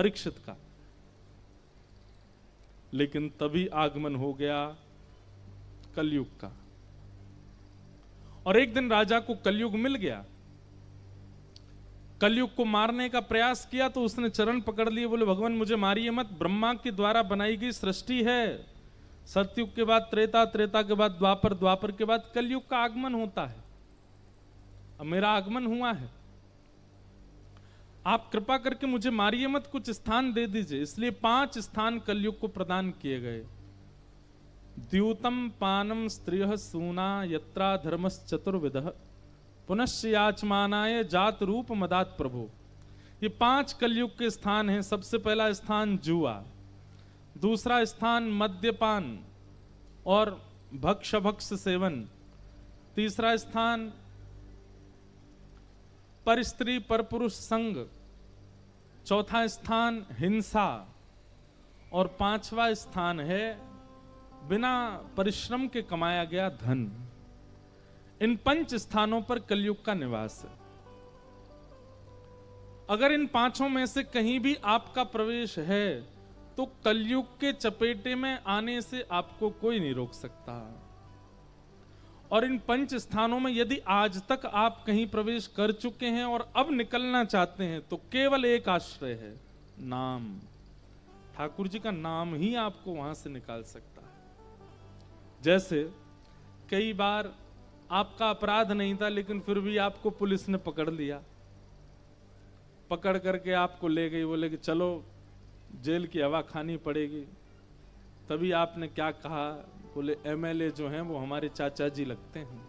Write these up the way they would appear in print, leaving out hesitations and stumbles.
परीक्षित का। लेकिन तभी आगमन हो गया कलयुग का, और एक दिन राजा को कलयुग मिल गया। कलयुग को मारने का प्रयास किया तो उसने चरण पकड़ लिए, बोले भगवान मुझे मारिए मत, ब्रह्मा के द्वारा बनाई गई सृष्टि है। सतयुग के बाद त्रेता, त्रेता के बाद द्वापर, द्वापर के बाद कलयुग का आगमन होता है। अब मेरा आगमन हुआ है, आप कृपा करके मुझे मारिए मत, कुछ स्थान दे दीजिए। इसलिए 5 स्थान कलयुग को प्रदान किए गए। द्यूतम पानम स्त्रियः सूना यत्रा धर्मस् चतुर्विधः पुनश्च याचमानाय जात रूप मदात प्रभु। ये 5 कलयुग के स्थान हैं। सबसे पहला स्थान जुआ, दूसरा स्थान मद्यपान और भक्ष सेवन, तीसरा स्थान पर स्त्री पर पुरुष संग, चौथा स्थान हिंसा, और 5वां स्थान है बिना परिश्रम के कमाया गया धन। इन 5 स्थानों पर कलयुग का निवास है। अगर इन 5 में से कहीं भी आपका प्रवेश है तो कलयुग के चपेटे में आने से आपको कोई नहीं रोक सकता। और इन 5 स्थानों में यदि आज तक आप कहीं प्रवेश कर चुके हैं और अब निकलना चाहते हैं तो केवल एक आश्रय है, नाम। ठाकुर जी का नाम ही आपको वहां से निकाल सकता है। जैसे कई बार आपका अपराध नहीं था लेकिन फिर भी आपको पुलिस ने पकड़ लिया, पकड़ करके आपको ले गई, बोले कि चलो जेल की हवा खानी पड़ेगी। तभी आपने क्या कहा, बोले एमएलए जो हैं वो हमारे चाचा जी लगते हैं।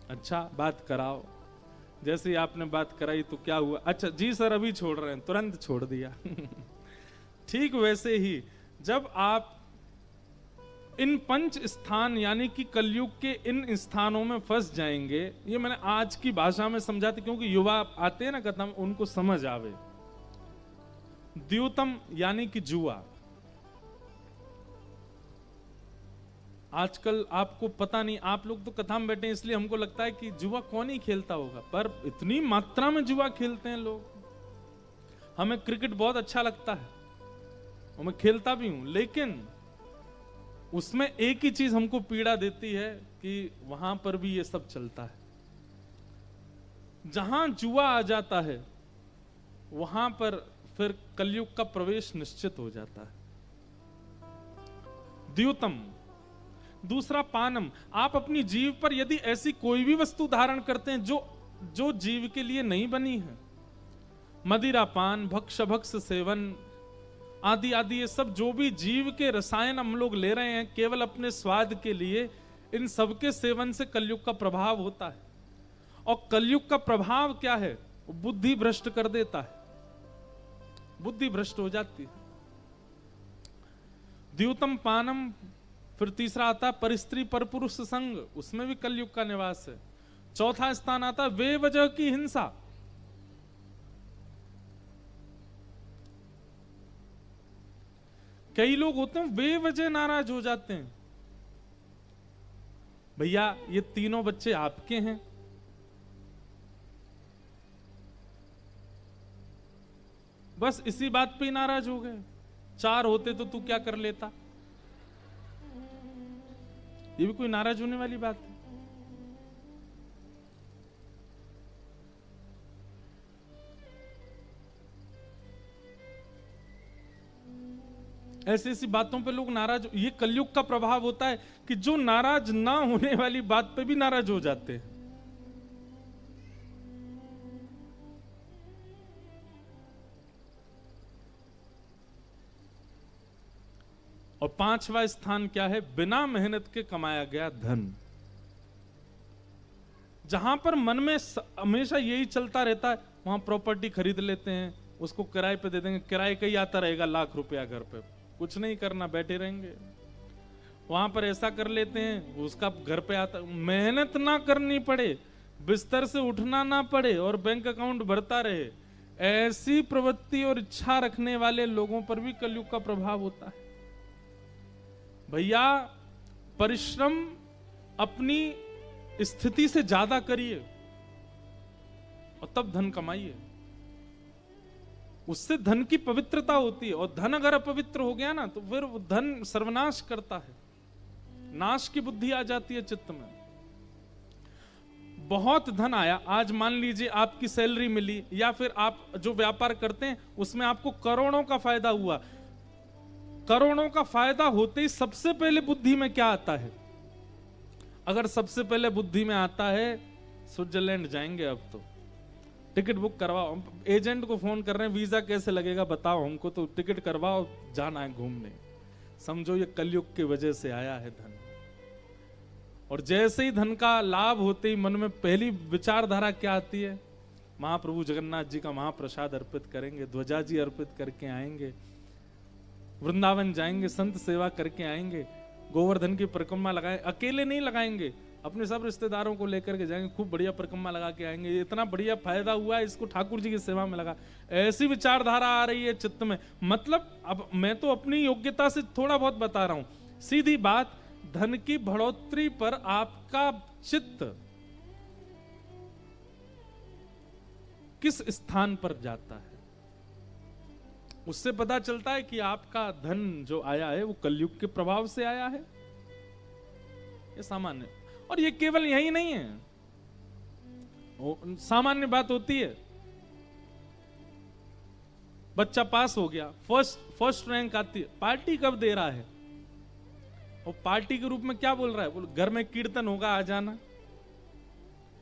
अच्छा बात कराओ। जैसे ही आपने बात कराई तो क्या हुआ, अच्छा जी सर अभी छोड़ रहे हैं, तुरंत छोड़ दिया। ठीक वैसे ही जब आप इन 5 स्थान यानी कि कलयुग के इन स्थानों में फंस जाएंगे, ये मैंने आज की भाषा में समझाते क्योंकि युवा आते हैं ना कदम, उनको समझ आवे। द्यूतम यानी कि जुआ। आजकल आपको पता नहीं, आप लोग तो कथा में बैठे हैं इसलिए हमको लगता है कि जुआ कौन ही खेलता होगा, पर इतनी मात्रा में जुआ खेलते हैं लोग। हमें क्रिकेट बहुत अच्छा लगता है और मैं खेलता भी हूं, लेकिन उसमें एक ही चीज हमको पीड़ा देती है कि वहां पर भी ये सब चलता है। जहां जुआ आ जाता है वहां पर फिर कलयुग का प्रवेश निश्चित हो जाता है। द्यूतम। दूसरा पानम। आप अपनी जीव पर यदि ऐसी कोई भी वस्तु धारण करते हैं जो जीव के लिए नहीं बनी है, मदिरा पान, भक्ष सेवन आदि आदि, ये सब जो भी जीव के रसायन हम लोग ले रहे हैं केवल अपने स्वाद के लिए, इन सब के सेवन से कलयुग का प्रभाव होता है। और कलयुग का प्रभाव क्या है, बुद्धि भ्रष्ट कर देता है, बुद्धि भ्रष्ट हो जाती है। द्यूतम पानम। फिर तीसरा आता है परिस्त्री पर पुरुष संग, उसमें भी कलयुग का निवास है। चौथा स्थान आता है वे वजह की हिंसा। कई लोग होते हैं वे वजह नाराज हो जाते हैं। भैया ये तीनों बच्चे आपके हैं, बस इसी बात पे ही नाराज हो गए। 4 होते तो तू क्या कर लेता। ये भी कोई नाराज होने वाली बात है। ऐसी ऐसी बातों पे लोग नाराज, ये कलयुग का प्रभाव होता है कि जो नाराज ना होने वाली बात पे भी नाराज हो जाते हैं। और 5वां स्थान क्या है, बिना मेहनत के कमाया गया धन। जहां पर मन में हमेशा यही चलता रहता है, वहां प्रॉपर्टी खरीद लेते हैं, उसको किराए पे दे देंगे, किराए का ही आता रहेगा लाख रुपया घर पे, कुछ नहीं करना, बैठे रहेंगे। वहां पर ऐसा कर लेते हैं, उसका घर पे आता, मेहनत ना करनी पड़े, बिस्तर से उठना ना पड़े और बैंक अकाउंट भरता रहे। ऐसी प्रवृत्ति और इच्छा रखने वाले लोगों पर भी कलयुग का प्रभाव होता है। भैया परिश्रम अपनी स्थिति से ज्यादा करिए और तब धन कमाइए। उससे धन की पवित्रता होती है, और धन अगर अपवित्र हो गया ना तो फिर वो धन सर्वनाश करता है, नाश की बुद्धि आ जाती है चित्त में। बहुत धन आया, आज मान लीजिए आपकी सैलरी मिली, या फिर आप जो व्यापार करते हैं उसमें आपको करोड़ों का फायदा हुआ। करोड़ों का फायदा होते ही सबसे पहले बुद्धि में क्या आता है? अगर सबसे पहले बुद्धि में आता है स्विट्जरलैंड जाएंगे, अब तो टिकट बुक करवाओ, एजेंट को फोन कर रहे हैं वीजा कैसे लगेगा बताओ हमको, तो टिकट करवाओ, जाना है घूमने। समझो ये कलयुग की वजह से आया है धन। और जैसे ही धन का लाभ होते ही मन में पहली विचारधारा क्या आती है? महाप्रभु जगन्नाथ जी का महाप्रसाद अर्पित करेंगे, ध्वजा जी अर्पित करके आएंगे, वृंदावन जाएंगे, संत सेवा करके आएंगे, गोवर्धन की परिक्रमा लगाए, अकेले नहीं लगाएंगे, अपने सब रिश्तेदारों को लेकर के जाएंगे, खूब बढ़िया परिक्रमा लगा के आएंगे, इतना बढ़िया फायदा हुआ है इसको ठाकुर जी की सेवा में लगा। ऐसी विचारधारा आ रही है चित्त में। मतलब अब मैं तो अपनी योग्यता से थोड़ा बहुत बता रहा हूं, सीधी बात, धन की बढ़ोतरी पर आपका चित्त किस स्थान पर जाता है उससे पता चलता है कि आपका धन जो आया है वो कलयुग के प्रभाव से आया है, ये सामान्य। और ये केवल यही नहीं है, सामान्य बात होती है, बच्चा पास हो गया, फर्स्ट रैंक आती है, पार्टी कब दे रहा है? और पार्टी के रूप में क्या बोल रहा है? बोल घर में कीर्तन होगा आ जाना।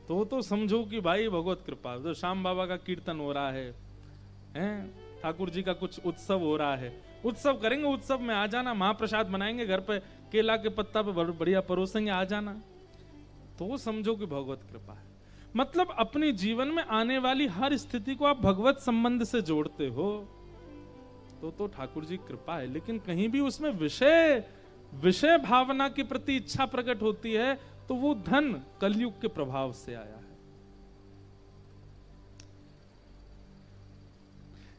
तो समझो कि भाई भगवत कृपा, तो श्याम बाबा का कीर्तन हो रहा है, ठाकुर जी का कुछ उत्सव हो रहा है, उत्सव करेंगे, उत्सव में आ जाना, महाप्रसाद बनाएंगे, घर पे केला के पत्ता पे बढ़िया परोसेंगे, आ जाना। तो समझो कि भगवत कृपा है। मतलब अपने जीवन में आने वाली हर स्थिति को आप भगवत संबंध से जोड़ते हो तो ठाकुर जी कृपा है। लेकिन कहीं भी उसमें विषय भावना के प्रति इच्छा प्रकट होती है तो वो धन कलयुग के प्रभाव से आया है।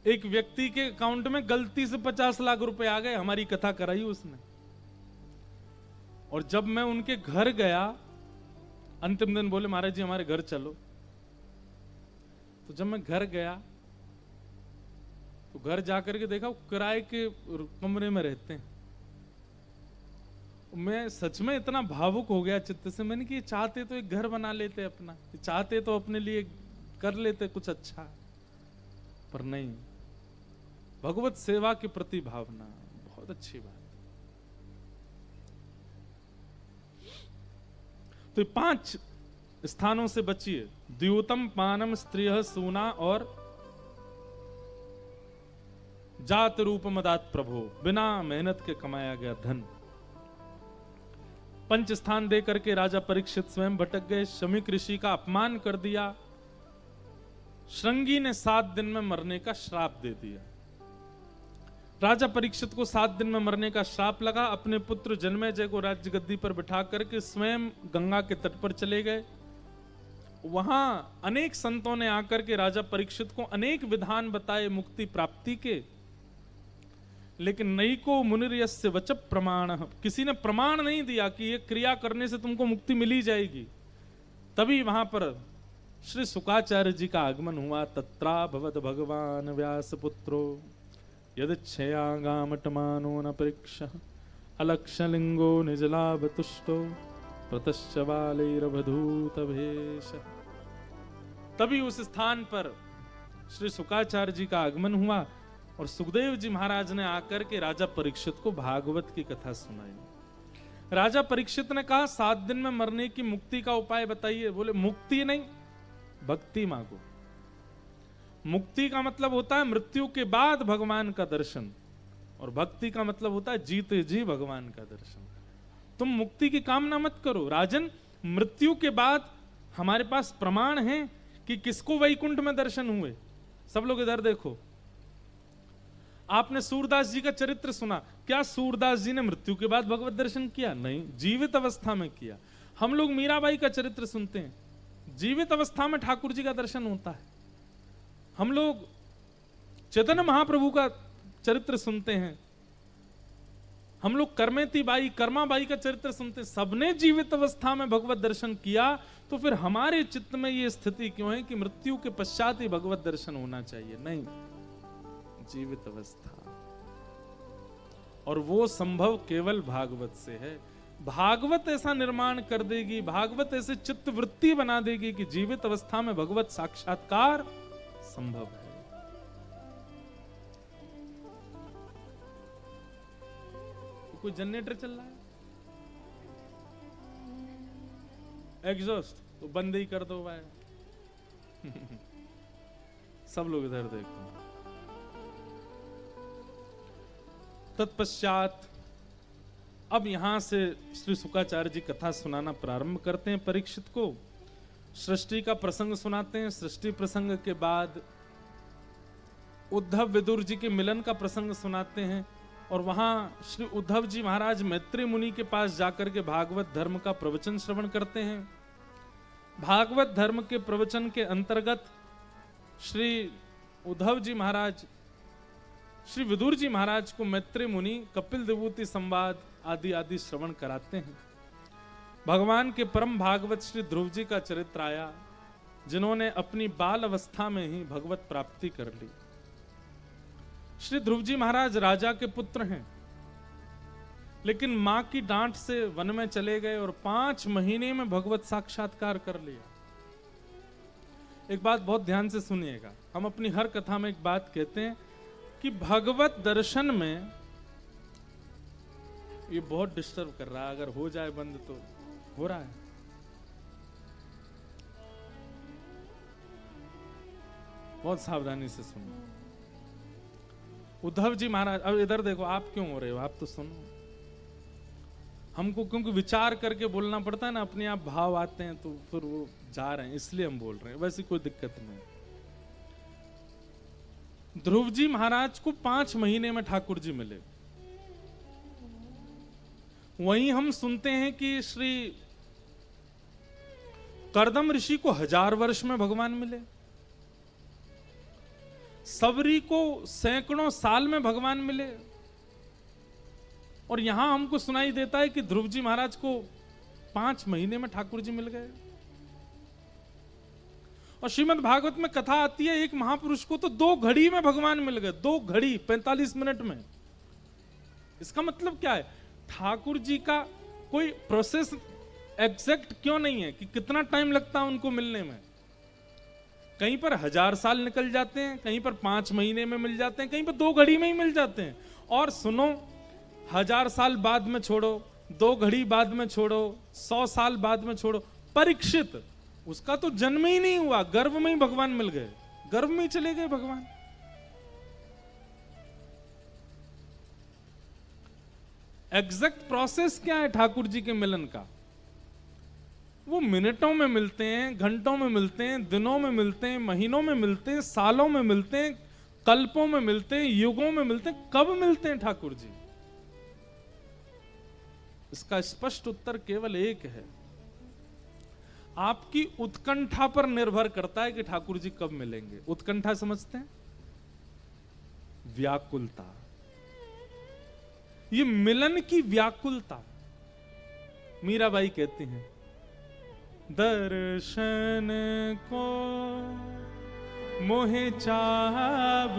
एक व्यक्ति के अकाउंट में गलती से 50 लाख रुपए आ गए, हमारी कथा कराई उसने। और जब मैं उनके घर गया, अंतिम दिन बोले महाराज जी हमारे घर चलो। तो जब मैं घर गया तो घर जाकर के देखा वो किराए के कमरे में रहते हैं। मैं सच में इतना भावुक हो गया चित्त से, मैंने कि चाहते तो एक घर बना लेते अपना, चाहते तो अपने लिए कर लेते कुछ अच्छा, पर नहीं, भगवत सेवा के प्रति भावना बहुत अच्छी बात। तो 5 स्थानों से बचिए, द्यूतम पानम स्त्रिय सूना और जात रूप मदात प्रभो, बिना मेहनत के कमाया गया धन। 5 स्थान दे करके राजा परीक्षित स्वयं भटक गए, शमीक ऋषि का अपमान कर दिया, श्रृंगी ने 7 दिन में मरने का श्राप दे दिया। राजा परीक्षित को 7 दिन में मरने का श्राप लगा। अपने पुत्र जन्मेजय को राज्य गद्दी पर बिठा करके स्वयं गंगा के तट पर चले गए। वहां अनेक संतों ने आकर के राजा परीक्षित को अनेक विधान बताए मुक्ति प्राप्ति के, लेकिन नई को मुनिर्यस्य वच प्रमाण, किसी ने प्रमाण नहीं दिया कि ये क्रिया करने से तुमको मुक्ति मिली जाएगी। तभी वहां पर श्री शुकाचार्य जी का आगमन हुआ। तत्रा भवद भगवान व्यास पुत्रो यदिच्छयागामटमानो न परीक्ष अलक्षलिंगो निजलाभ तुष्टो प्रतश्च बालैरवधूत भेष। तभी उस स्थान पर श्री शुकाचार्य जी का आगमन हुआ और सुखदेव जी महाराज ने आकर के राजा परीक्षित को भागवत की कथा सुनाई। राजा परीक्षित ने कहा 7 दिन में मरने की मुक्ति का उपाय बताइए। बोले मुक्ति नहीं, भक्ति मांगो। मुक्ति का मतलब होता है मृत्यु के बाद भगवान का दर्शन, और भक्ति का मतलब होता है जीते जी भगवान का दर्शन। तुम मुक्ति की कामना मत करो राजन, मृत्यु के बाद हमारे पास प्रमाण है कि किसको वैकुंठ में दर्शन हुए। सब लोग इधर देखो, आपने सूरदास जी का चरित्र सुना, क्या सूरदास जी ने मृत्यु के बाद भगवत दर्शन किया? नहीं, जीवित अवस्था में किया। हम लोग मीराबाई का चरित्र सुनते हैं, जीवित अवस्था में ठाकुर जी का दर्शन होता है। हम लोग चैतन्य महाप्रभु का चरित्र सुनते हैं, हम लोग कर्मेती बाई, कर्मा बाई का चरित्र सुनते हैं। सबने जीवित अवस्था में भगवत दर्शन किया, तो फिर हमारे चित्त में ये स्थिति क्यों है कि मृत्यु के पश्चात ही भगवत दर्शन होना चाहिए? नहीं, जीवित अवस्था, और वो संभव केवल भागवत से है। भागवत ऐसा निर्माण कर देगी, भागवत ऐसे चित्त वृत्ति बना देगी कि जीवित अवस्था में भगवत साक्षात्कार संभव है। कोई जनरेटर चल रहा है, एग्जॉस्ट तो बंद ही कर दो भाई। सब लोग इधर देखो। तत्पश्चात अब यहां से श्री शुकाचार्य जी कथा सुनाना प्रारंभ करते हैं परीक्षित को। सृष्टि का प्रसंग सुनाते हैं। सृष्टि प्रसंग के बाद उद्धव विदुर जी के मिलन का प्रसंग सुनाते हैं, और वहां श्री उद्धव जी महाराज मैत्री मुनि के पास जाकर के भागवत धर्म का प्रवचन श्रवण करते हैं। भागवत धर्म के प्रवचन के अंतर्गत श्री उद्धव जी महाराज श्री विदुर जी महाराज को मैत्री मुनि कपिल विभूति संवाद आदि आदि श्रवण कराते हैं। भगवान के परम भागवत श्री ध्रुव जी का चरित्र आया, जिन्होंने अपनी बाल अवस्था में ही भगवत प्राप्ति कर ली। श्री ध्रुव जी महाराज राजा के पुत्र हैं, लेकिन मां की डांट से वन में चले गए और 5 महीने में भगवत साक्षात्कार कर लिया। एक बात बहुत ध्यान से सुनिएगा, हम अपनी हर कथा में एक बात कहते हैं कि भगवत दर्शन में, ये बहुत डिस्टर्ब कर रहा है, अगर हो जाए बंद तो हो रहा है। बहुत सावधानी से सुनो। उद्धव जी महाराज, अब इधर देखो, आप क्यों हो रहे हो, आप तो सुनो। हमको क्योंकि विचार करके बोलना पड़ता है ना, अपने आप भाव आते हैं तो फिर वो जा रहे हैं, इसलिए हम बोल रहे हैं, वैसे कोई दिक्कत नहीं। ध्रुव जी महाराज को 5 महीने में ठाकुर जी मिले। वहीं हम सुनते हैं कि श्री कर्दम ऋषि को 1000 वर्ष में भगवान मिले, सबरी को सैकड़ों साल में भगवान मिले, और यहां हमको सुनाई देता है कि ध्रुव जी महाराज को 5 महीने में ठाकुर जी मिल गए। और श्रीमद् भागवत में कथा आती है, एक महापुरुष को तो 2 घड़ी में भगवान मिल गए, 2 घड़ी 45 मिनट में। इसका मतलब क्या है? ठाकुर जी का कोई प्रोसेस एग्जैक्ट क्यों नहीं है कि कितना टाइम लगता है उनको मिलने में। कहीं पर 1000 साल निकल जाते हैं, कहीं पर 5 महीने में मिल जाते हैं, कहीं पर 2 घड़ी में ही मिल जाते हैं। और सुनो, 1000 साल बाद में छोड़ो, 2 घड़ी बाद में छोड़ो, 100 साल बाद में छोड़ो, परीक्षित, उसका तो जन्म ही नहीं हुआ, गर्भ में ही भगवान मिल गए, गर्भ में ही चले गए भगवान। एग्जैक्ट प्रोसेस क्या है ठाकुर जी के मिलन का? वो मिनटों में मिलते हैं, घंटों में मिलते हैं, दिनों में मिलते हैं, महीनों में मिलते हैं, सालों में मिलते हैं, कल्पों में मिलते हैं, युगों में मिलते हैं। कब मिलते हैं ठाकुर जी? इसका स्पष्ट उत्तर केवल एक है, आपकी उत्कंठा पर निर्भर करता है कि ठाकुर जी कब मिलेंगे। उत्कंठा समझते हैं? व्याकुलता, ये मिलन की व्याकुलता। मीराबाई कहती हैं, दर्शन को मोहे चाव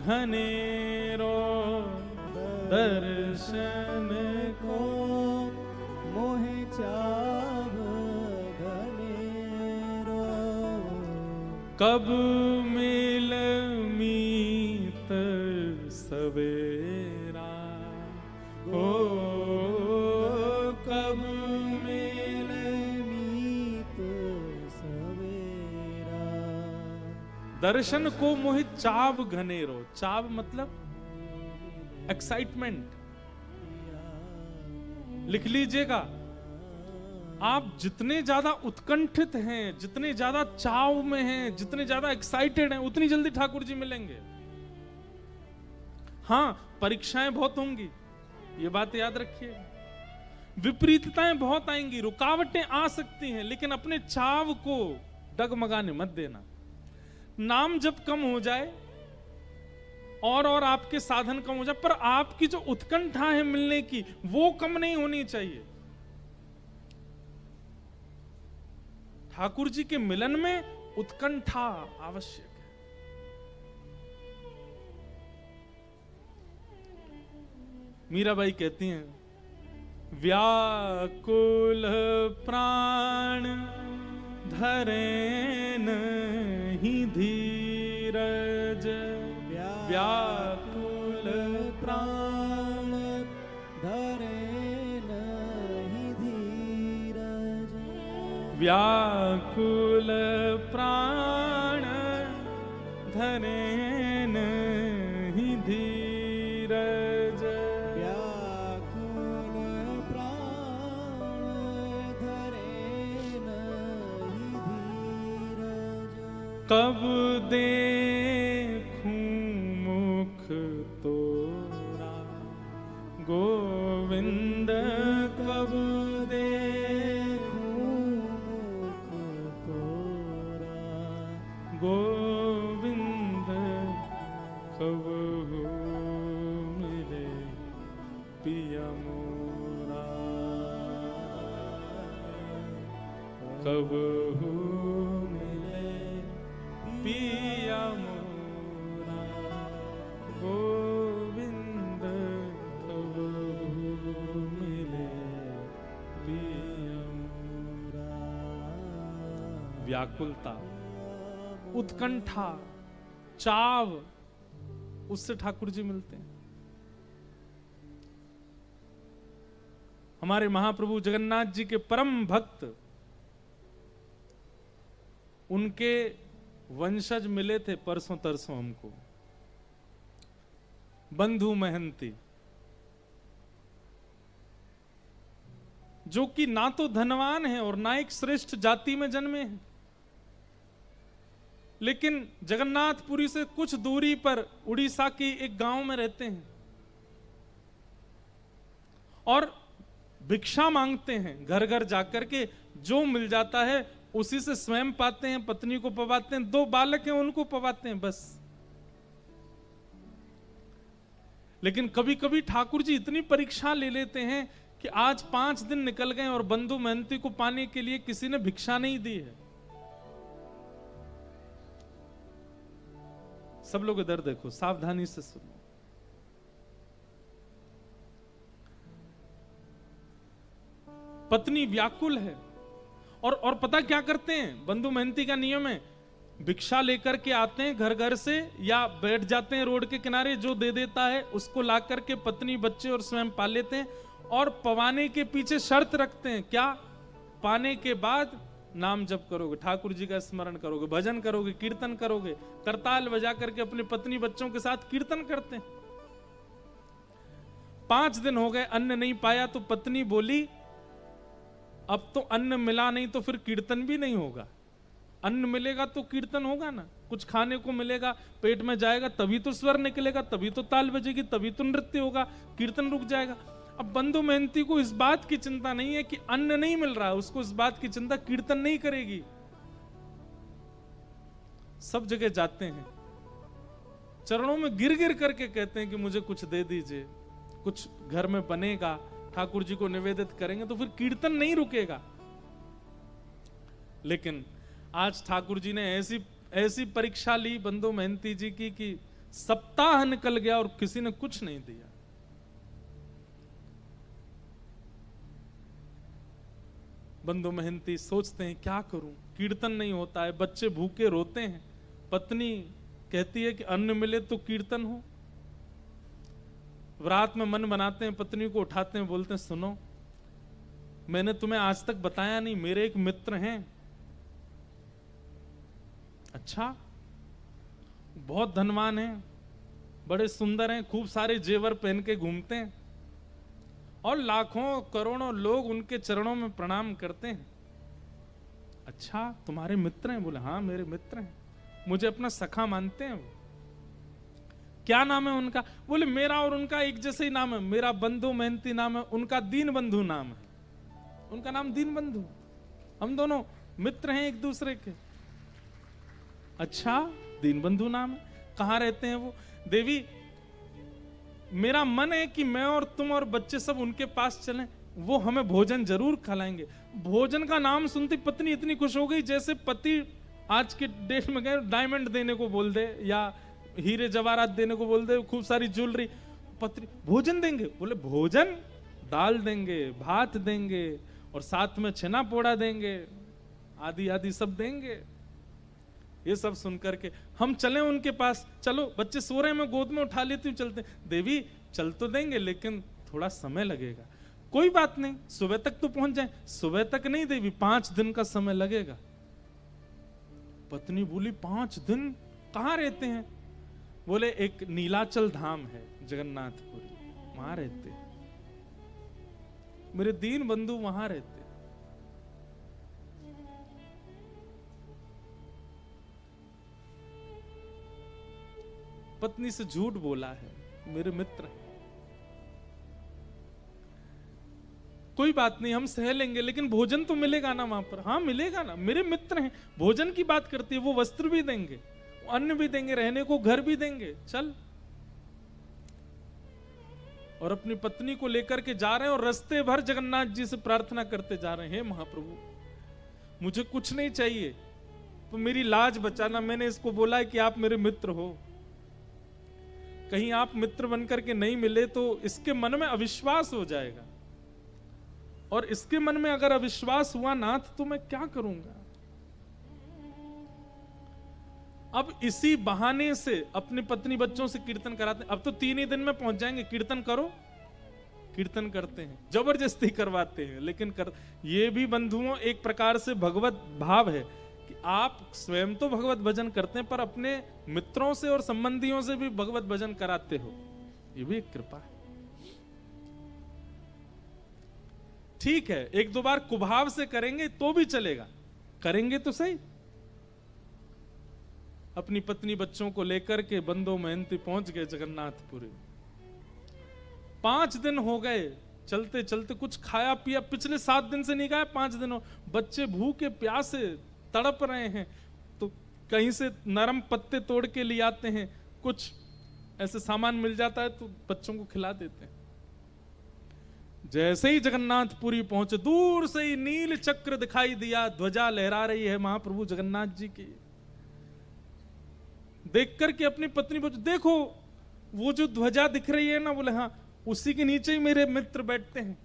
घनेरो, दर्शन को मोहे चाव घनेरो, कब मिल मीत सवेरा, ओ कब मिल मीत सवेरा। दर्शन को मोहि चाव घनेरो, चाव मतलब एक्साइटमेंट। लिख लीजिएगा, आप जितने ज्यादा उत्कंठित हैं, जितने ज्यादा चाव में हैं, जितने ज्यादा एक्साइटेड हैं, उतनी जल्दी ठाकुर जी मिलेंगे। हां, परीक्षाएं बहुत होंगी, ये बात याद रखिए, विपरीतताएं बहुत आएंगी, रुकावटें आ सकती हैं, लेकिन अपने चाव को डगमगाने मत देना। नाम जब कम हो जाए और आपके साधन कम हो जाए, पर आपकी जो उत्कंठा है मिलने की, वो कम नहीं होनी चाहिए। ठाकुर जी के मिलन में उत्कंठा आवश्यक है। मीराबाई कहती हैं, व्याकुल प्राण धरे नहीं धीरज, व्याकुल प्राण धरे नहीं धीरज, व्याकुल प्राण धरे नहीं धीरज, व्याकुल प्राण धरे नहीं धीरज, कब देखूं मुख तोरा गोविंद, कब देखूं मुख तोरा गोविंद, कब मिले पिया मोरा, कब मिले पिया मोरा, गोविंद कब मिले पिया मोरा। व्याकुलता, उत्कंठा, चाव, उससे ठाकुर जी मिलते हैं। हमारे महाप्रभु जगन्नाथ जी के परम भक्त, उनके वंशज मिले थे परसों तरसों हमको, बंधु महंती, जो कि ना तो धनवान है और ना एक श्रेष्ठ जाति में जन्मे हैं, लेकिन जगन्नाथपुरी से कुछ दूरी पर उड़ीसा के एक गांव में रहते हैं और भिक्षा मांगते हैं घर घर जाकर के। जो मिल जाता है उसी से स्वयं पाते हैं, पत्नी को पवाते हैं, 2 बालक हैं उनको पवाते हैं बस। लेकिन कभी कभी ठाकुर जी इतनी परीक्षा ले लेते हैं कि आज 5 दिन निकल गए और बंधु महंती को पाने के लिए किसी ने भिक्षा नहीं दी है। सब लोग इधर देखो, सावधानी से सुनो। पत्नी व्याकुल है और पता क्या करते हैं, बंधु महंती का नियम है, भिक्षा लेकर के आते हैं घर घर से या बैठ जाते हैं रोड के किनारे, जो दे देता है उसको ला करके पत्नी बच्चे और स्वयं पा लेते हैं। और पवाने के पीछे शर्त रखते हैं, क्या? पाने के बाद नाम जप करोगे, ठाकुर जी का स्मरण करोगे, भजन करोगे, कीर्तन करोगे, करताल बजा करके अपनी पत्नी बच्चों के साथ कीर्तन करते हैं। 5 दिन हो गए, अन्न नहीं पाया तो पत्नी बोली, अब तो अन्न मिला नहीं तो फिर कीर्तन भी नहीं होगा। अन्न मिलेगा तो कीर्तन होगा ना, कुछ खाने को मिलेगा, पेट में जाएगा तभी तो स्वर निकलेगा, तभी तो ताल बजेगी, तभी तो नृत्य होगा, कीर्तन रुक जाएगा। अब बंधु महंती को इस बात की चिंता नहीं है कि अन्न नहीं मिल रहा, उसको इस बात की चिंता कीर्तन नहीं करेगी। सब जगह जाते हैं, चरणों में गिर गिर करके कहते हैं कि मुझे कुछ दे दीजिए, कुछ घर में बनेगा, ठाकुर जी को निवेदित करेंगे तो फिर कीर्तन नहीं रुकेगा। लेकिन आज ठाकुर जी ने ऐसी परीक्षा ली बंधु महंती जी की कि सप्ताह निकल गया और किसी ने कुछ नहीं दिया। बंधु महंती सोचते हैं क्या करूं, कीर्तन नहीं होता है, बच्चे भूखे रोते हैं, पत्नी कहती है कि अन्न मिले तो कीर्तन हो। रात में मन बनाते हैं, पत्नी को उठाते हैं, बोलते हैं सुनो, मैंने तुम्हें आज तक बताया नहीं, मेरे एक मित्र हैं। अच्छा, बहुत धनवान हैं, बड़े सुंदर हैं, खूब सारे जेवर पहन के घूमते हैं और लाखों करोड़ों लोग उनके चरणों में प्रणाम करते हैं। अच्छा, तुम्हारे मित्र हैं? बोले हाँ मेरे मित्र हैं, मुझे अपना सखा मानते हैं वो। क्या नाम है उनका? बोले मेरा और उनका एक जैसे ही नाम है, मेरा बंधु महंती नाम है, उनका दीन बंधु नाम है, उनका नाम दीन बंधु, हम दोनों मित्र हैं एक दूसरे के। अच्छा, दीन बंधु नाम है, कहाँ रहते हैं वो? देवी, मेरा मन है कि मैं और तुम और बच्चे सब उनके पास चलें, वो हमें भोजन जरूर खिलाएंगे। भोजन का नाम सुनती पत्नी इतनी खुश हो गई जैसे पति आज के डेट में गए डायमंड देने को बोल दे या हीरे जवाहरात देने को बोल दे, खूब सारी ज्वेलरी। पत्नी भोजन देंगे, बोले भोजन, दाल देंगे, भात देंगे और साथ में छेना पोड़ा देंगे, आदि आदि सब देंगे। ये सब सुनकर के हम चले उनके पास, चलो बच्चे सो रहे हैं, मैं गोद में उठा लेती हूँ, चलते। देवी चल तो देंगे लेकिन थोड़ा समय लगेगा। कोई बात नहीं, सुबह तक तो पहुंच जाए। सुबह तक नहीं देवी, 5 दिन का समय लगेगा। पत्नी बोली 5 दिन कहाँ रहते हैं? बोले एक नीलाचल धाम है जगन्नाथपुरी, वहां रहते हैं, मेरे दीन बंधु वहां रहते। पत्नी से झूठ बोला है, मेरे मित्र हैं। कोई बात नहीं, हम सह लेंगे, लेकिन भोजन तो मिलेगा ना वहां पर? हाँ मिलेगा ना, मेरे मित्र हैं। भोजन की बात करती है, वो वस्त्र भी देंगे, अन्न भी देंगे, रहने को घर भी देंगे, चल। और अपनी पत्नी को लेकर के जा रहे हैं और रास्ते भर जगन्नाथ जी से प्रार्थना करते जा रहे हैं, हे महाप्रभु मुझे कुछ नहीं चाहिए, तो मेरी लाज बचाना। मैंने इसको बोला है कि आप मेरे मित्र हो, कहीं आप मित्र बनकर के नहीं मिले तो इसके मन में अविश्वास हो जाएगा, और इसके मन में अगर अविश्वास हुआ नाथ तो मैं क्या करूंगा। अब इसी बहाने से अपनी पत्नी बच्चों से कीर्तन कराते हैं। अब तो 3 ही दिन में पहुंच जाएंगे, कीर्तन करो। कीर्तन करते हैं, जबरदस्ती करवाते हैं, लेकिन ये भी बंधुओं एक प्रकार से भगवत भाव है कि आप स्वयं तो भगवत भजन करते हैं पर अपने मित्रों से और संबंधियों से भी भगवत भजन कराते हो, ये भी एक कृपा है। ठीक है, 1-2 बार कुभाव से करेंगे तो भी चलेगा, करेंगे तो सही। अपनी पत्नी बच्चों को लेकर के बंदो मेहनती पहुंच गए जगन्नाथपुरी। 5 दिन हो गए चलते चलते, कुछ खाया पिया पिछले 7 दिन से नहीं खाया, 5 दिनों। बच्चे भूखे प्यासे तड़प रहे हैं, तो कहीं से नरम पत्ते तोड़ के ले आते हैं, कुछ ऐसे सामान मिल जाता है तो बच्चों को खिला देते हैं। जैसे ही जगन्नाथपुरी पहुंचे, दूर से ही नील चक्र दिखाई दिया, ध्वजा लहरा रही है महाप्रभु जगन्नाथ जी की। देख करके अपनी पत्नी बोले, देखो वो जो ध्वजा दिख रही है ना? बोले हाँ, उसी के नीचे ही मेरे मित्र बैठते हैं,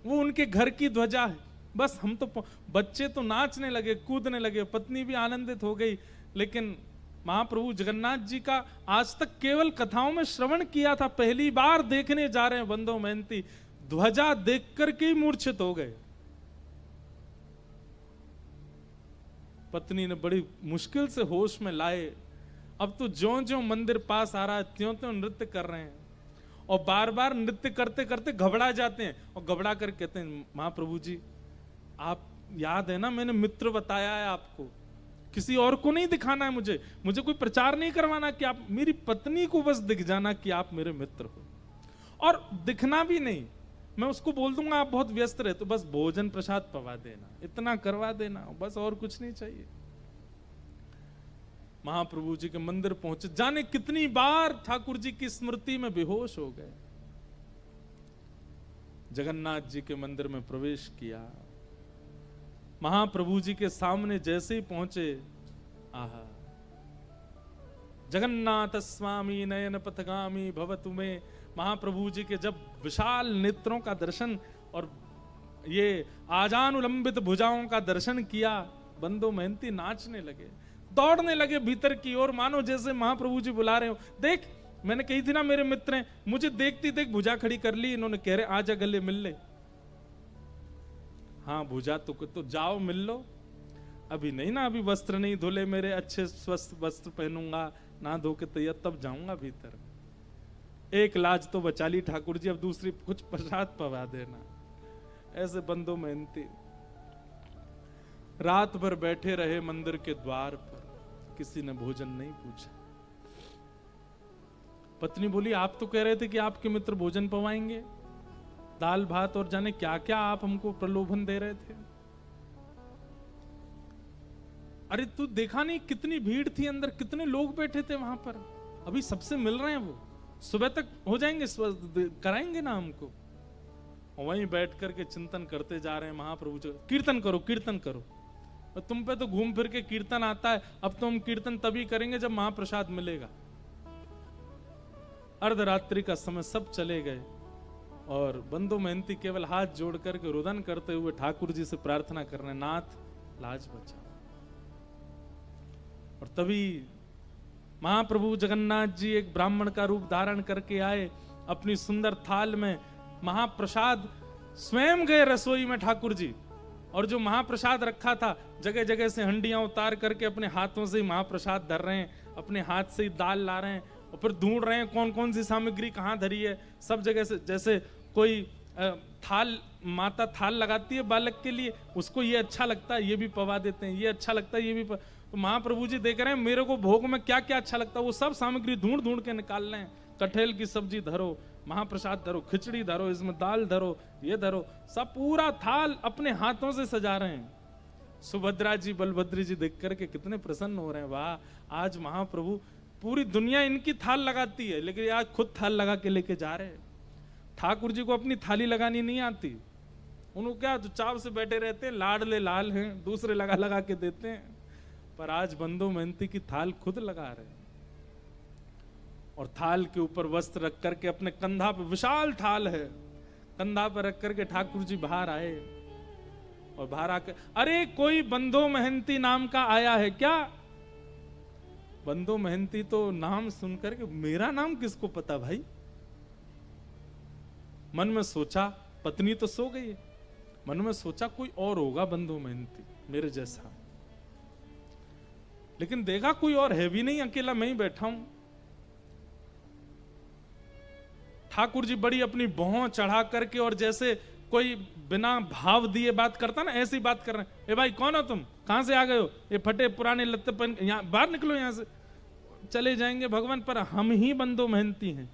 वो उनके घर की ध्वजा है। बस हम तो, बच्चे तो नाचने लगे, कूदने लगे, पत्नी भी आनंदित हो गई। लेकिन महाप्रभु जगन्नाथ जी का आज तक केवल कथाओं में श्रवण किया था, पहली बार देखने जा रहे हैं बंदो मेहनती। ध्वजा देख करके ही मूर्छित हो गए। पत्नी ने बड़ी मुश्किल से होश में लाए। अब तो ज्यों ज्यों मंदिर पास आ रहा है त्यों त्यों नृत्य कर रहे हैं, और बार बार नृत्य करते करते घबरा जाते हैं, और घबरा कर कहते हैं, महाप्रभु जी आप याद है ना, मैंने मित्र बताया है आपको, किसी और को नहीं दिखाना है, मुझे कोई प्रचार नहीं करवाना, कि आप मेरी पत्नी को बस दिख जाना कि आप मेरे मित्र हो। और दिखना भी नहीं, मैं उसको बोल दूंगा आप बहुत व्यस्त रहे, तो बस भोजन प्रसाद पवा देना, इतना करवा देना, बस और कुछ नहीं चाहिए। महाप्रभु जी के मंदिर पहुंचे, जाने कितनी बार ठाकुर जी की स्मृति में बेहोश हो गए। जगन्नाथ जी के मंदिर में प्रवेश किया, महाप्रभु जी के सामने जैसे ही पहुंचे, आहा, जगन्नाथ स्वामी नयन पथगामी भवतु में। महाप्रभु जी के जब विशाल नेत्रों का दर्शन और ये आजानुलंबित भुजाओं का दर्शन किया, बंदो मेहनती नाचने लगे, दौड़ने लगे भीतर की ओर, मानो जैसे महाप्रभु जी बुला रहे हो। देख, मैंने कही थी ना मेरे मित्र हैं, मुझे देखती देख भुजा खड़ी कर ली इन्होंने, कह रहे आजा गले मिल ले। हाँ भुजा तो जाओ मिल लो, अभी नहीं ना, अभी वस्त्र नहीं धुले मेरे, अच्छे स्वस्थ वस्त्र पहनूंगा, ना धो के तैयार, तब जाऊंगा भीतर। एक लाज तो बचा ली ठाकुर जी, अब दूसरी कुछ प्रसाद पवा देना। ऐसे बंदो मेहनती रात भर बैठे रहे मंदिर के द्वार पर, किसी ने भोजन नहीं पूछा। पत्नी बोली, आप तो कह रहे थे कि आपके मित्र भोजन पवाएंगे, दाल भात और जाने क्या क्या आप हमको प्रलोभन दे रहे थे। अरे तू देखा नहीं कितनी भीड़ थी अंदर, कितने लोग बैठे थे वहां पर, अभी सबसे मिल रहे हैं, वो सुबह तक हो जाएंगे, कराएंगे ना हमको। वहीं बैठ करके चिंतन करते जा रहे हैं महाप्रभु जी, कीर्तन करो कीर्तन करो। और तुम पे तो घूम फिर के कीर्तन आता है, अब तो हम कीर्तन तभी करेंगे जब महाप्रसाद मिलेगा। अर्धरात्रि का समय सब चले गए और बंधु महंती केवल हाथ जोड़ करके रुदन करते हुए ठाकुर जी से प्रार्थना कर रहे, नाथ लाज बचा। और तभी महाप्रभु जगन्नाथ जी एक ब्राह्मण का रूप धारण करके आए, अपनी सुंदर थाल में महाप्रसाद स्वयं गए रसोई में ठाकुर जी, और जो महाप्रसाद रखा था जगह जगह से हंडियां उतार करके अपने हाथों से ही महाप्रसाद धर रहे हैं, अपने हाथ से ही दाल ला रहे हैं और फिर ढूंढ रहे हैं कौन कौन सी सामग्री कहाँ धरी है। सब जगह से, जैसे कोई थाल, माता थाल लगाती है बालक के लिए, उसको ये अच्छा लगता है ये भी पवा देते हैं, ये अच्छा लगता है ये भी तो महाप्रभु जी देख रहे हैं मेरे को भोग में क्या क्या अच्छा लगता है, वो सब सामग्री ढूंढ ढूंढ के निकाल रहे हैं। कटहल की सब्जी धरो, महाप्रसाद धरो, खिचड़ी धरो, इसमें दाल धरो, ये धरो, सब पूरा थाल अपने हाथों से सजा रहे हैं। सुभद्रा जी बलभद्र जी देख करके कितने प्रसन्न हो रहे हैं, वाह आज महाप्रभु, पूरी दुनिया इनकी थाल लगाती है लेकिन आज खुद थाल लगा के लेके जा रहे हैं। ठाकुर जी को अपनी थाली लगानी नहीं आती, उनको क्या चुपचाप से बैठे रहते हैं, लाडले लाल हैं, दूसरे लगा लगा के देते हैं, पर आज बंधु महंती की थाल खुद लगा रहे हैं। और थाल के ऊपर वस्त्र रख करके अपने कंधा पे, विशाल थाल है, कंधा पर रख करके ठाकुर जी बाहर आए और बाहर आकर, अरे कोई बंधु महंती नाम का आया है क्या? बंधु महंती तो नाम सुनकर के, मेरा नाम किसको पता भाई? मन में सोचा, पत्नी तो सो गई है, मन में सोचा कोई और होगा बंधु महंती मेरे जैसा, लेकिन देखा कोई और है भी नहीं, अकेला मैं ही बैठा हूं। ठाकुर जी बड़ी अपनी भौं चढ़ा करके और जैसे कोई बिना भाव दिए बात करता ना, ऐसी बात कर रहे हैं, ए भाई कौन हो तुम, कहां से आ गए हो, ये फटे पुराने लत्ते पहन, यहां बाहर निकलो, यहां से चले जाएंगे भगवान, पर हम ही बंधु महंती हैं।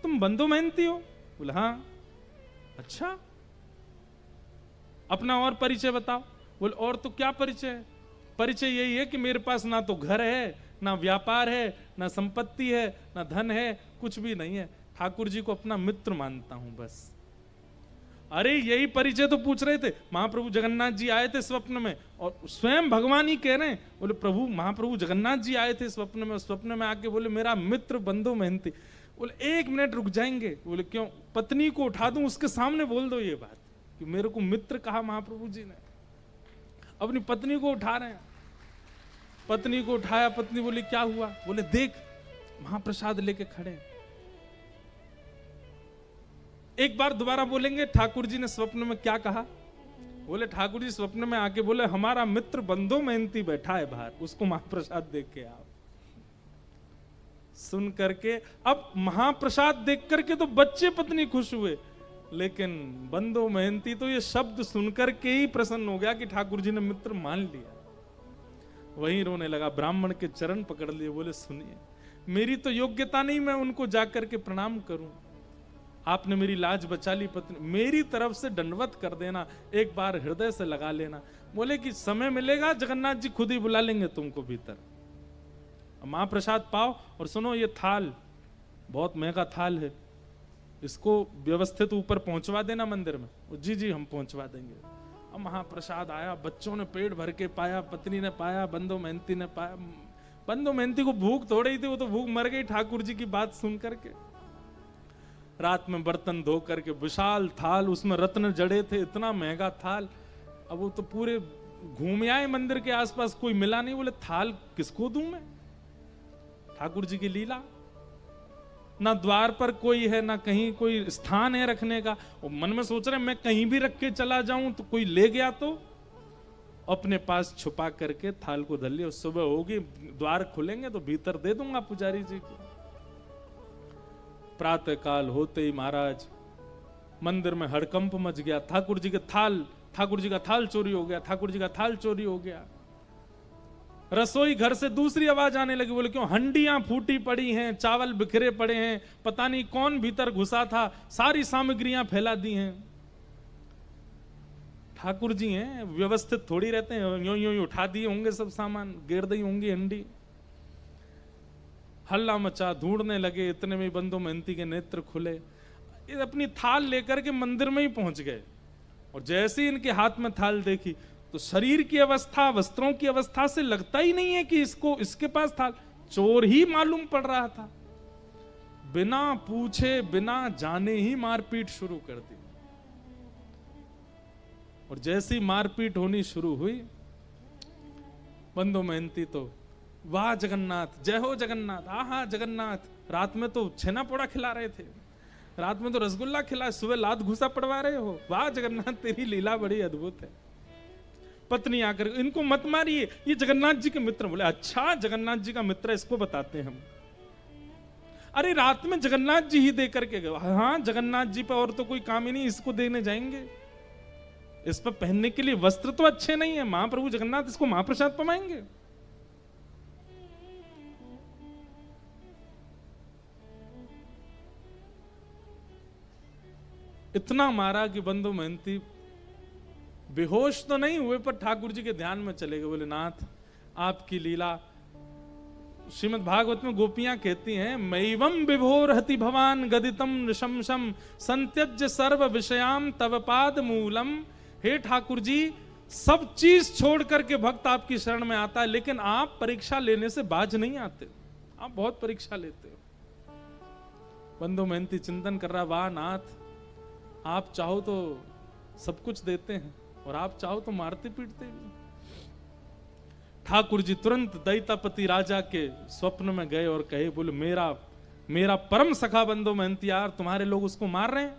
तुम बंधु महंती हो? बोले हाँ। अच्छा, अपना और परिचय बताओ। बोले और तो क्या परिचय है, परिचय यही है कि मेरे पास ना तो घर है, ना व्यापार है, ना संपत्ति है, ना धन है, कुछ भी नहीं है, ठाकुर जी को अपना मित्र मानता हूं बस। अरे यही परिचय तो पूछ रहे थे, महाप्रभु जगन्नाथ जी आए थे स्वप्न में और स्वयं भगवान ही कह रहे हैं, बोले प्रभु महाप्रभु जगन्नाथ जी आए थे स्वप्न में, स्वप्न में आके बोले मेरा मित्र बंधु महंती। बोले एक मिनट रुक जाएंगे? बोले क्यों? पत्नी को उठा दूं, उसके सामने बोल दो ये बात कि मेरे को मित्र कहा महाप्रभु जी ने। अपनी पत्नी को उठा रहे हैं, पत्नी को उठाया, पत्नी बोली क्या हुआ? बोले देख महाप्रसाद लेके खड़े हैं। एक बार दोबारा बोलेंगे ठाकुर जी ने स्वप्न में क्या कहा? बोले ठाकुर जी स्वप्न में आके बोले हमारा मित्र बंधु महंती बैठा है बाहर, उसको महाप्रसाद देख के आओ। सुन करके अब महाप्रसाद देख करके तो बच्चे पत्नी खुश हुए, लेकिन बंधु महंती तो ये शब्द सुनकर के ही प्रसन्न हो गया कि ठाकुर जी ने मित्र मान लिया। वहीं रोने लगा, ब्राह्मण के चरण पकड़ लिए, बोले सुनिए मेरी तो योग्यता नहीं मैं उनको जाकर के प्रणाम करूं, आपने मेरी लाज बचा ली, पत्नी मेरी तरफ से दंडवत कर देना, एक बार हृदय से लगा लेना। बोले कि समय मिलेगा जगन्नाथ जी खुद ही बुला लेंगे तुमको भीतर, महाप्रसाद पाओ। और सुनो ये थाल बहुत महंगा थाल है, इसको व्यवस्थित ऊपर पहुंचवा देना मंदिर में। जी जी हम पहुंचवा देंगे। अब महाप्रसाद आया, बच्चों ने पेट भर के पाया, पत्नी ने पाया, बंधु महंती ने पाया। बंधु महंती को भूख थोड़ी ही थी, वो तो भूख मर गई ठाकुर जी की बात सुन करके। रात में बर्तन धो करके विशाल थाल, उसमें रत्न जड़े थे, इतना महंगा थाल। अब वो तो पूरे घूम आए मंदिर के आसपास, कोई मिला नहीं। बोले थाल किसको दूं मैं? ठाकुर जी की लीला, ना द्वार पर कोई है, ना कहीं कोई स्थान है रखने का। और मन में सोच रहे मैं कहीं भी रख के चला जाऊं तो कोई ले गया तो, अपने पास छुपा करके थाल को धर लिया। सुबह होगी, द्वार खुलेंगे तो भीतर दे दूंगा पुजारी जी को। प्रातः काल होते ही महाराज मंदिर में हड़कंप मच गया। ठाकुर जी का थाल चोरी हो गया, ठाकुर जी का थाल चोरी हो गया। रसोई घर से दूसरी आवाज आने लगी। बोले क्यों? हंडियां फूटी पड़ी हैं, चावल बिखरे पड़े हैं, पता नहीं कौन भीतर घुसा था, सारी सामग्रियां फैला दी हैं। ठाकुर जी हैं, व्यवस्थित थोड़ी रहते हैं, यूं यूं उठा दिए होंगे सब सामान, गिर दी होंगी हंडी। हल्ला मचा, ढूंढने लगे, इतने में बंधु महंती के नेत्र खुले, अपनी थाल लेकर के मंदिर में ही पहुंच गए। और जैसे ही इनके हाथ में थाल देखी तो शरीर की अवस्था, वस्त्रों की अवस्था से लगता ही नहीं है कि इसके पास थाल, चोर ही मालूम पड़ रहा था। बिना पूछे बिना जाने ही मारपीट शुरू कर दी। और जैसी मारपीट होनी शुरू हुई, बंधु महंती तो वाह जगन्नाथ, जय हो जगन्नाथ, आहा जगन्नाथ। रात में तो छेना पोड़ा खिला रहे थे, रात में तो रसगुल्ला खिला, सुबह लात घुसा पड़वा रहे हो, वाह जगन्नाथ तेरी लीला बड़ी अद्भुत है। पत्नी आकर इनको मत मारिए, ये जगन्नाथ जी के मित्र। बोले अच्छा जगन्नाथ जी का मित्र, इसको बताते हैं हम। अरे रात में जगन्नाथ जी ही दे करके गए। हाँ जगन्नाथ जी पर और तो कोई काम ही नहीं, इसको देने जाएंगे। इस पर पहनने के लिए वस्त्र तो अच्छे नहीं है, महाप्रभु जगन्नाथ इसको महाप्रसाद पमाएंगे। इतना मारा कि बंधु महंती बेहोश तो नहीं हुए, पर ठाकुर जी के ध्यान में चले गए। बोले नाथ आपकी लीला, श्रीमद् भागवत में गोपियां कहती हैं, मैवम विभोर हति भवान गदितम नृशंसम संत्यज्य सर्व विषयाम तव पाद मूलम। हे ठाकुर जी, सब चीज छोड़ करके भक्त आपकी शरण में आता है, लेकिन आप परीक्षा लेने से बाज नहीं आते, आप बहुत परीक्षा लेते हो। बंधु महंती चिंतन कर रहा, वाह नाथ आप चाहो तो सब कुछ देते हैं और आप चाहो तो मारते पीटते भी। ठाकुर जी तुरंत दैतापति राजा के स्वप्न में गए और कहे, बोले मेरा परम सखा बंधु महंती यार, तुम्हारे लोग उसको मार रहे हैं,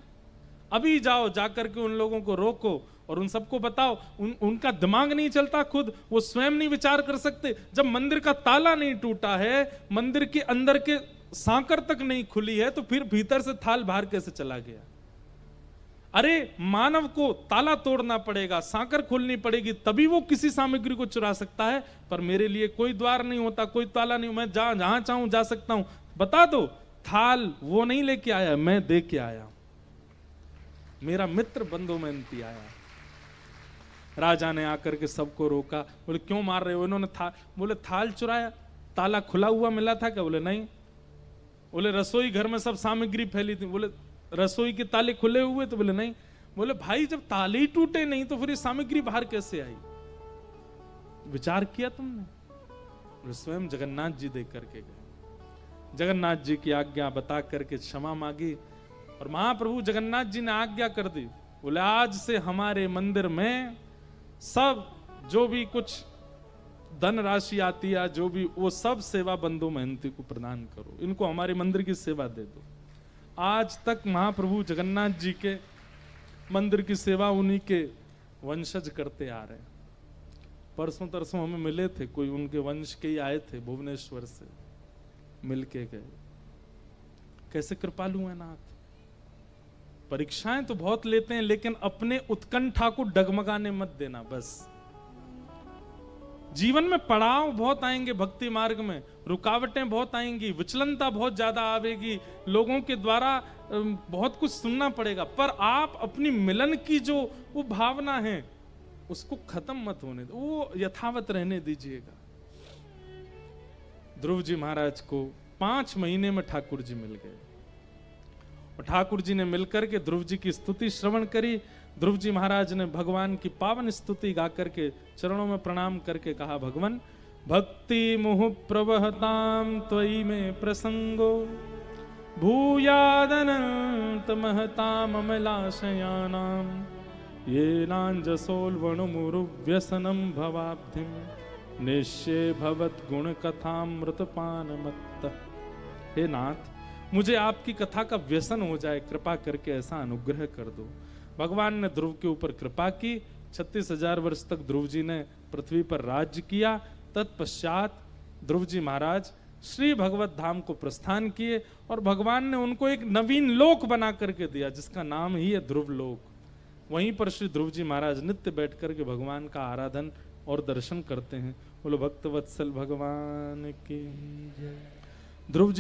अभी जाओ जाकर के उन लोगों को रोको और उन सबको बताओ। उनका दिमाग नहीं चलता, खुद वो स्वयं नहीं विचार कर सकते। जब मंदिर का ताला नहीं टूटा है, मंदिर के अंदर के सांकर तक नहीं खुली है, तो फिर भीतर से थाल बाहर कैसे चला गया? अरे मानव को ताला तोड़ना पड़ेगा, सांकर खोलनी पड़ेगी, तभी वो किसी सामग्री को चुरा सकता है। पर मेरे लिए कोई द्वार नहीं होता, कोई ताला नहीं, मैं जहां चाहूं जा सकता हूं। बता दो, थाल वो नहीं लेके आया, मैं दे के आया, मेरा मित्र बंधु महंती आया। राजा ने आकर के सबको रोका। बोले क्यों मार रहे हो? इन्होंने बोले थाल चुराया, ताला खुला हुआ मिला था क्या? बोले नहीं। बोले रसोई घर में सब सामग्री फैली थी। बोले रसोई के ताले खुले हुए? तो बोले नहीं। बोले भाई जब ताले ही टूटे नहीं तो फिर ये सामग्री बाहर कैसे आई? विचार किया तुमने? बोले स्वयं जगन्नाथ जी देख करके गए। जगन्नाथ जी की आज्ञा बता करके क्षमा मांगी और महाप्रभु जगन्नाथ जी ने आज्ञा कर दी। बोले आज से हमारे मंदिर में सब जो भी कुछ धन राशि आती है, जो भी, वो सब सेवा बंधु महंती को प्रदान करो, इनको हमारे मंदिर की सेवा दे दो। आज तक महाप्रभु जगन्नाथ जी के मंदिर की सेवा उन्हीं के वंशज करते आ रहे हैं। परसों तरसों हमें मिले थे, कोई उनके वंश के ही आए थे, भुवनेश्वर से मिल के गए। कैसे कृपालु है नाथ। परीक्षाएं तो बहुत लेते हैं, लेकिन अपने उत्कंठा को डगमगाने मत देना। बस जीवन में पड़ाव बहुत आएंगे, भक्ति मार्ग में रुकावटें बहुत आएंगी, विचलनता बहुत ज्यादा आवेगी, लोगों के द्वारा बहुत कुछ सुनना पड़ेगा, पर आप अपनी मिलन की जो वो भावना है उसको खत्म मत होने दो, वो यथावत रहने दीजिएगा। ध्रुव जी महाराज को 5 महीने में ठाकुर जी मिल गए और ठाकुर जी ने मिलकर के ध्रुव जी की स्तुति श्रवण करी। ध्रुव जी महाराज ने भगवान की पावन स्तुति गा करके चरणों में प्रणाम करके कहा, भगवान भक्ति मुहु प्रवहताम त्वयि में प्रसंगो भूयादनंत महताम अमलाशयानाम ये नांजसोल्वणुमुरु व्यसनम भवाब्धिम निश्चय भवत गुण कथामृत पानमत्त। हे नाथ, मुझे आपकी कथा का व्यसन हो जाए, कृपा करके ऐसा अनुग्रह कर दो। भगवान ने ध्रुव के ऊपर कृपा की। 36,000 वर्ष तक ध्रुव जी ने पृथ्वी पर राज्य किया। तत्पश्चात ध्रुव जी महाराज श्री भगवत धाम को प्रस्थान किए और भगवान ने उनको एक नवीन लोक बना करके दिया, जिसका नाम ही है ध्रुव लोक। वहीं पर श्री ध्रुव जी महाराज नित्य बैठ करके भगवान का आराधन और दर्शन करते हैं। बोलो भक्त वत्सल भगवान की जय। ध्रुव जी